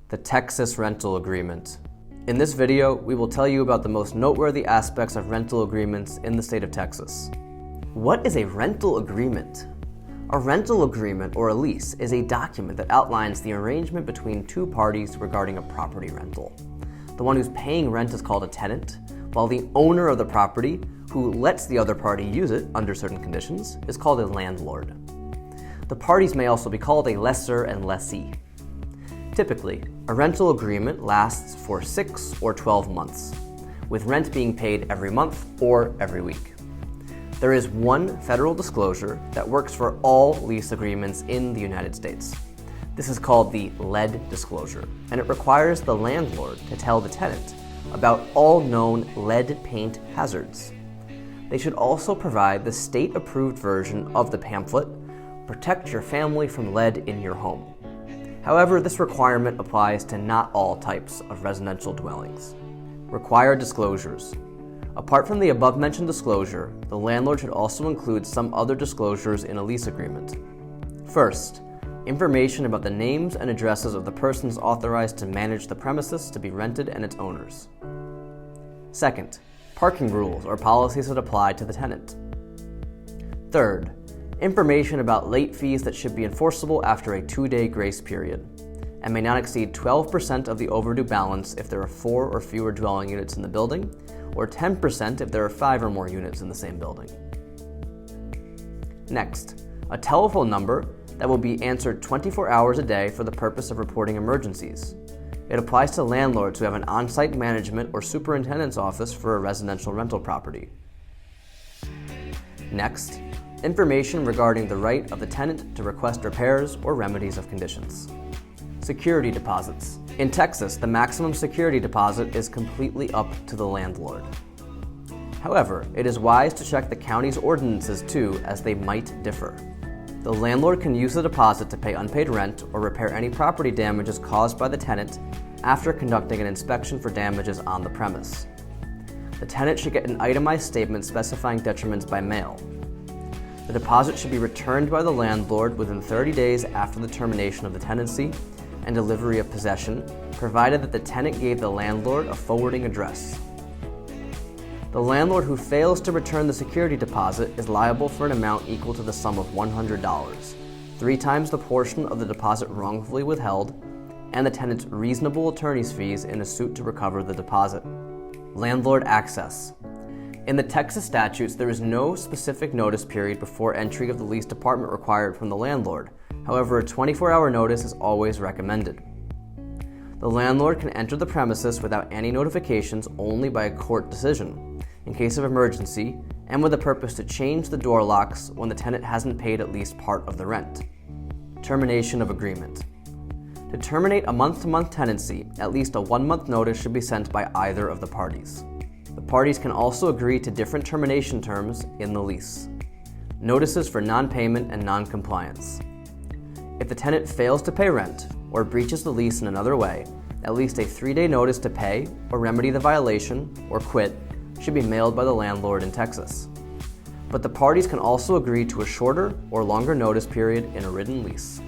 The Texas Rental Agreement. In this video, we will tell you about the most noteworthy aspects of rental agreements in the state of Texas. What is a rental agreement? A rental agreement, or a lease, is a document that outlines the arrangement between two parties regarding a property rental. The one who's paying rent is called a tenant, while the owner of the property, who lets the other party use it under certain conditions, is called a landlord. The parties may also be called a lessor and lessee. Typically, a rental agreement lasts for 6 or 12 months, with rent being paid every month or every week. There is one federal disclosure that works for all lease agreements in the United States. This is called the lead disclosure, and it requires the landlord to tell the tenant about all known lead paint hazards. They should also provide the state-approved version of the pamphlet, Protect Your Family from Lead in Your Home. However, this requirement applies to not all types of residential dwellings. Required disclosures. Apart from the above-mentioned disclosure, the landlord should also include some other disclosures in a lease agreement. First, information about the names and addresses of the persons authorized to manage the premises to be rented and its owners. Second, parking rules or policies that apply to the tenant. Third, information about late fees that should be enforceable after a 2-day grace period and may not exceed 12% of the overdue balance if there are 4 or fewer dwelling units in the building, or 10% if there are 5 or more units in the same building. Next, a telephone number that will be answered 24 hours a day for the purpose of reporting emergencies. It applies to landlords who have an on-site management or superintendent's office for a residential rental property. Next, information regarding the right of the tenant to request repairs or remedies of conditions. Security deposits. In Texas, the maximum security deposit is completely up to the landlord. However, it is wise to check the county's ordinances too, as they might differ. The landlord can use the deposit to pay unpaid rent or repair any property damages caused by the tenant after conducting an inspection for damages on the premise. The tenant should get an itemized statement specifying detriments by mail. The deposit should be returned by the landlord within 30 days after the termination of the tenancy and delivery of possession, provided that the tenant gave the landlord a forwarding address. The landlord who fails to return the security deposit is liable for an amount equal to the sum of $100, 3 times the portion of the deposit wrongfully withheld, and the tenant's reasonable attorney's fees in a suit to recover the deposit. Landlord Access. In the Texas statutes, there is no specific notice period before entry of the lease department required from the landlord. However, a 24-hour notice is always recommended. The landlord can enter the premises without any notifications only by a court decision, in case of emergency, and with the purpose to change the door locks when the tenant hasn't paid at least part of the rent. Termination of Agreement. To terminate a month-to-month tenancy, at least a 1-month notice should be sent by either of the parties. The parties can also agree to different termination terms in the lease. Notices for non-payment and non-compliance. If the tenant fails to pay rent or breaches the lease in another way, at least a 3-day notice to pay or remedy the violation or quit should be mailed by the landlord in Texas. But the parties can also agree to a shorter or longer notice period in a written lease.